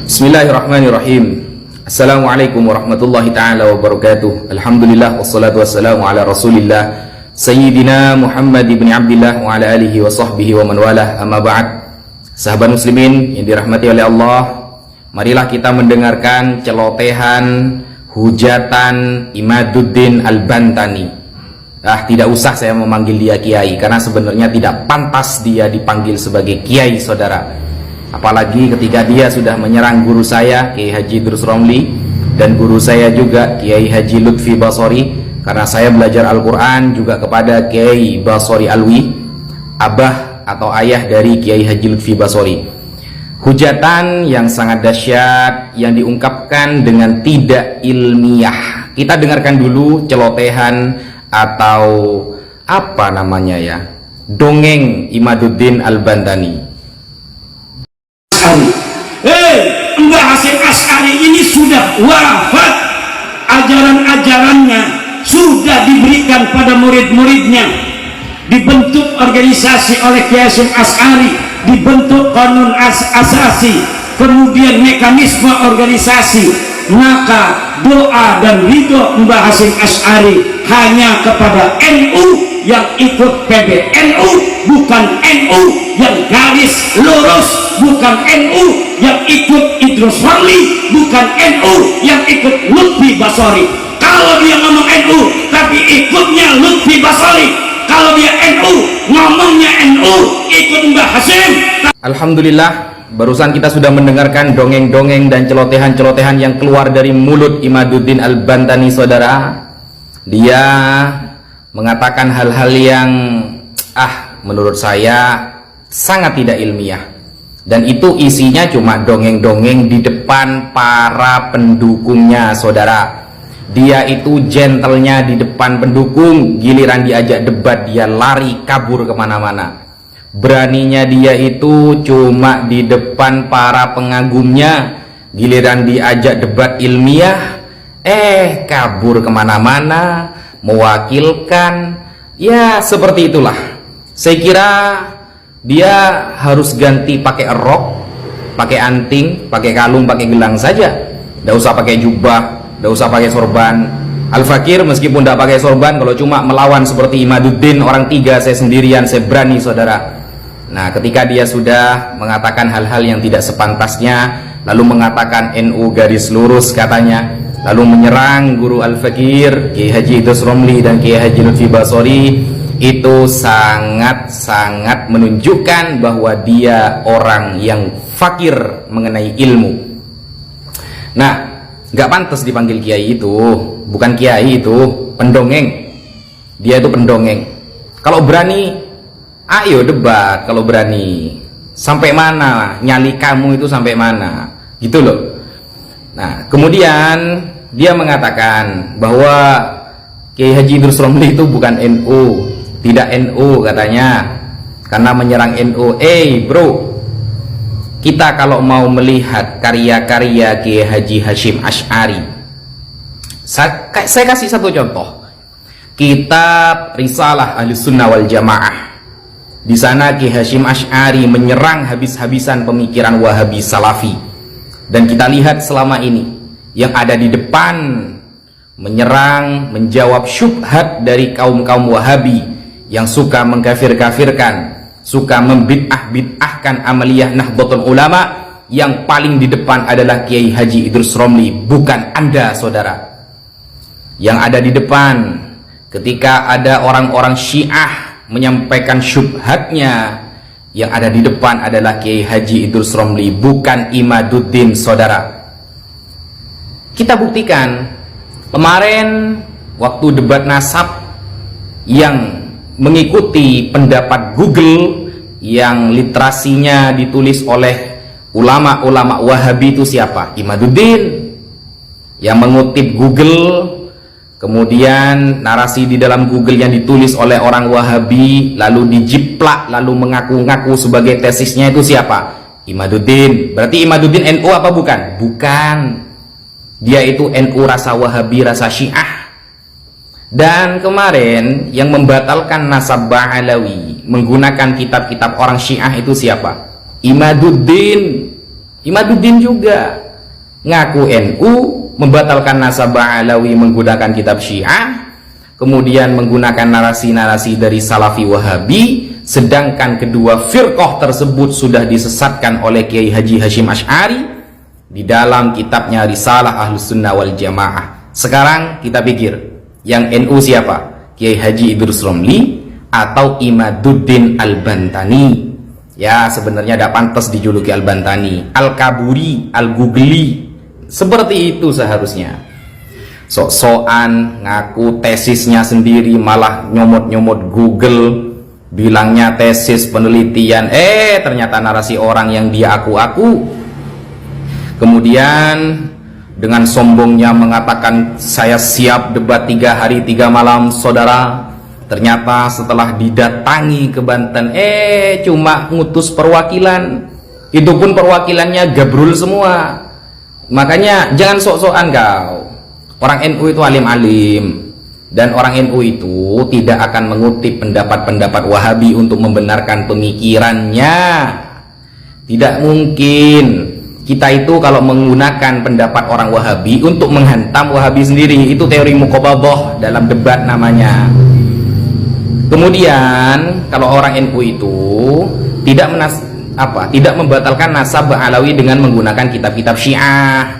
Bismillahirrahmanirrahim. Assalamualaikum warahmatullahi ta'ala wabarakatuh. Alhamdulillah wassalatu wassalamu ala rasulillah Sayyidina Muhammad ibn Abdillah wa ala alihi wa sahbihi wa man walah, amma ba'd. Sahabat muslimin yang dirahmati oleh Allah, marilah kita mendengarkan celotehan, hujatan Imaduddin Al-Bantani. Tidak usah saya memanggil dia kiai, karena sebenarnya tidak pantas dia dipanggil sebagai kiai, saudara. Apalagi ketika dia sudah menyerang guru saya Kiai Haji Idrus Romli dan guru saya juga Kiai Haji Lutfi Basori, karena saya belajar Al-Quran juga kepada Kiai Basori Alwi, abah atau ayah dari Kiai Haji Lutfi Basori. Hujatan yang sangat dahsyat yang diungkapkan dengan tidak ilmiah. Kita dengarkan dulu celotehan atau apa namanya ya, dongeng Imaduddin Al-Bantani. Mbah Hasyim Asy'ari ini sudah wafat, ajaran-ajarannya sudah diberikan pada murid-muridnya, dibentuk organisasi oleh Kiai Hasyim Asy'ari, dibentuk kanun asasi, kemudian mekanisme organisasi, maka doa dan ridho Mbah Hasyim Asy'ari hanya kepada NU yang ikut PBNU, bukan NU yang garis lurus, bukan NU yang ikut Idrus Romli, bukan NU yang ikut Lutfi Basori. Kalau dia ngomong NU tapi ikutnya Lutfi Basori, kalau dia NU ngomongnya NU ikut Mbah Hasyim. Alhamdulillah, barusan kita sudah mendengarkan dongeng-dongeng dan celotehan-celotehan yang keluar dari mulut Imaduddin Al-Bantani, saudara. Dia mengatakan hal-hal yang menurut saya sangat tidak ilmiah, dan itu isinya cuma dongeng-dongeng di depan para pendukungnya, saudara. Dia itu gentlenya di depan pendukung, giliran diajak debat dia lari kabur kemana-mana. Beraninya dia itu cuma di depan para pengagumnya, giliran diajak debat ilmiah kabur kemana-mana, mewakilkan. Ya seperti itulah. Saya kira dia harus ganti pakai rok, pakai anting, pakai kalung, pakai gelang saja. Tidak usah pakai jubah, tidak usah pakai sorban. Al-Fakir meskipun tidak pakai sorban, kalau cuma melawan seperti Imaduddin, orang tiga, saya sendirian, saya berani, saudara. Nah, ketika dia sudah mengatakan hal-hal yang tidak sepantasnya, lalu mengatakan NU garis lurus katanya, lalu menyerang guru Al-Fakir, Kiai Haji Idrus Romli dan Kiai Haji Lutfi Basori, itu sangat-sangat menunjukkan bahwa dia orang yang fakir mengenai ilmu. Nah, nggak pantas dipanggil kiai itu, bukan kiai itu, pendongeng. Dia itu pendongeng. Kalau berani, ayo debat. Kalau berani, sampai mana nyali kamu itu, sampai mana, gitu loh. Nah, kemudian dia mengatakan bahwa Kiai Haji Idrus Romli itu bukan NU, tidak NU katanya, karena menyerang NU. Bro, kita kalau mau melihat karya-karya Kiai Haji Hasyim Asy'ari, saya kasih satu contoh. Kitab Risalah Ahlussunnah wal Jamaah. Di sana Kiai Hasyim Asy'ari menyerang habis-habisan pemikiran Wahabi Salafi. Dan kita lihat selama ini yang ada di depan menyerang, menjawab syubhat dari kaum-kaum Wahabi yang suka mengkafir-kafirkan, suka membid'ah-bid'ahkan amaliyah Nahdlatul Ulama. Yang paling di depan adalah Kiai Haji Idrus Romli, bukan Anda, saudara. Yang ada di depan ketika ada orang-orang Syiah menyampaikan syubhatnya, yang ada di depan adalah Kiai Haji Idrus Romli, bukan Imaduddin, saudara. Kita buktikan kemarin waktu debat nasab yang mengikuti pendapat Google yang literasinya ditulis oleh ulama-ulama Wahabi itu siapa? Imaduddin. Yang mengutip Google, kemudian narasi di dalam Google yang ditulis oleh orang Wahabi lalu dijiplak, lalu mengaku-ngaku sebagai tesisnya itu siapa? Imaduddin. Berarti Imaduddin NU apa bukan? Bukan. Dia itu NU rasa Wahabi, rasa Syiah. Dan kemarin yang membatalkan nasab Ba'alawi menggunakan kitab-kitab orang Syiah itu siapa? Imaduddin. Imaduddin juga ngaku NU, membatalkan nasabah Alawi menggunakan kitab Syiah, kemudian menggunakan narasi-narasi dari Salafi Wahabi, sedangkan kedua firqah tersebut sudah disesatkan oleh Kiai Haji Hashim Asy'ari di dalam kitabnya Risalah Ahlus Sunnah wal Jamaah. Sekarang kita pikir, yang NU siapa? Kiai Haji Idrus Romli atau Imaduddin Al-Bantani? Ya, sebenarnya tidak pantas dijuluki Al-Bantani, Al-Kaburi, Al-Gugli, seperti itu seharusnya. Sok-sokan ngaku tesisnya sendiri, malah nyomot-nyomot Google, bilangnya tesis penelitian, ternyata narasi orang yang dia aku-aku. Kemudian dengan sombongnya mengatakan saya siap debat 3 hari 3 malam, saudara. Ternyata setelah didatangi ke Banten, cuma ngutus perwakilan, itu pun perwakilannya gabrul semua. Makanya jangan sok-sokan kau. Orang NU itu alim-alim, dan orang NU itu tidak akan mengutip pendapat-pendapat Wahabi untuk membenarkan pemikirannya. Tidak mungkin. Kita itu kalau menggunakan pendapat orang Wahabi untuk menghantam Wahabi sendiri, itu teori muqabadah dalam debat namanya. Kemudian kalau orang NU itu tidak membatalkan nasab Alawi dengan menggunakan kitab-kitab Syiah.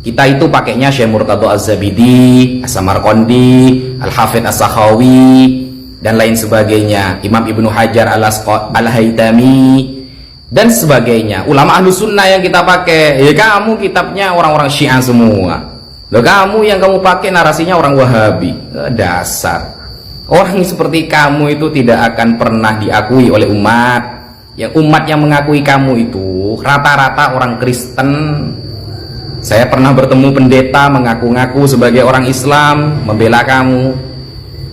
Kita itu pakainya Syekh Murtadha Az-Zabidi, As-Samarqandi, Al-Hafidz As-Sakhawi, dan lain sebagainya, Imam Ibnu Hajar Al-Haytami dan sebagainya. Ulama Ahlus Sunnah yang kita pakai, ya kamu kitabnya orang-orang Syiah semua. Loh, kamu yang kamu pakai narasinya orang Wahabi. Dasar orang seperti kamu itu tidak akan pernah diakui oleh umat. Yang umat yang mengakui kamu itu rata-rata orang Kristen. Saya pernah bertemu pendeta mengaku-ngaku sebagai orang Islam membela kamu.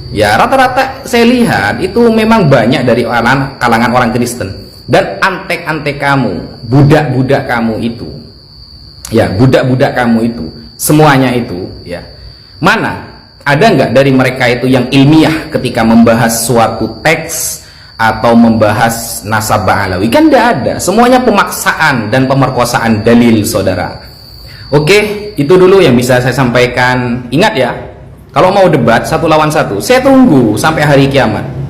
Ya rata-rata saya lihat itu memang banyak dari kalangan orang Kristen. Dan antek-antek kamu, budak-budak kamu itu, ya budak-budak kamu itu, semuanya itu, ya mana ada nggak dari mereka itu yang ilmiah ketika membahas suatu teks atau membahas nasabah Alawi? Kan tidak ada, semuanya pemaksaan dan pemerkosaan dalil, saudara. Oke, itu dulu yang bisa saya sampaikan. Ingat ya, kalau mau debat 1 lawan 1, saya tunggu sampai hari kiamat.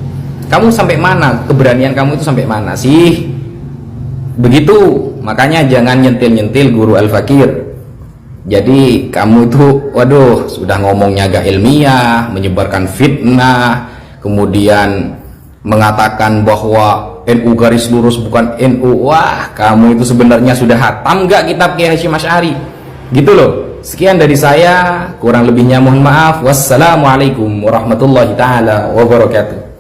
Kamu sampai mana? Keberanian kamu itu sampai mana sih? Begitu, makanya jangan nyentil-nyentil guru Al-Fakir. Jadi kamu itu, waduh, sudah ngomongnya agak ilmiah, menyebarkan fitnah, kemudian mengatakan bahwa NU garis lurus bukan NU. Wah, kamu itu sebenarnya sudah hatam nggak kitab Kiai Hashim Asy'ari? Gitu loh. Sekian dari saya, kurang lebihnya mohon maaf. Wassalamualaikum warahmatullahi taala wabarakatuh.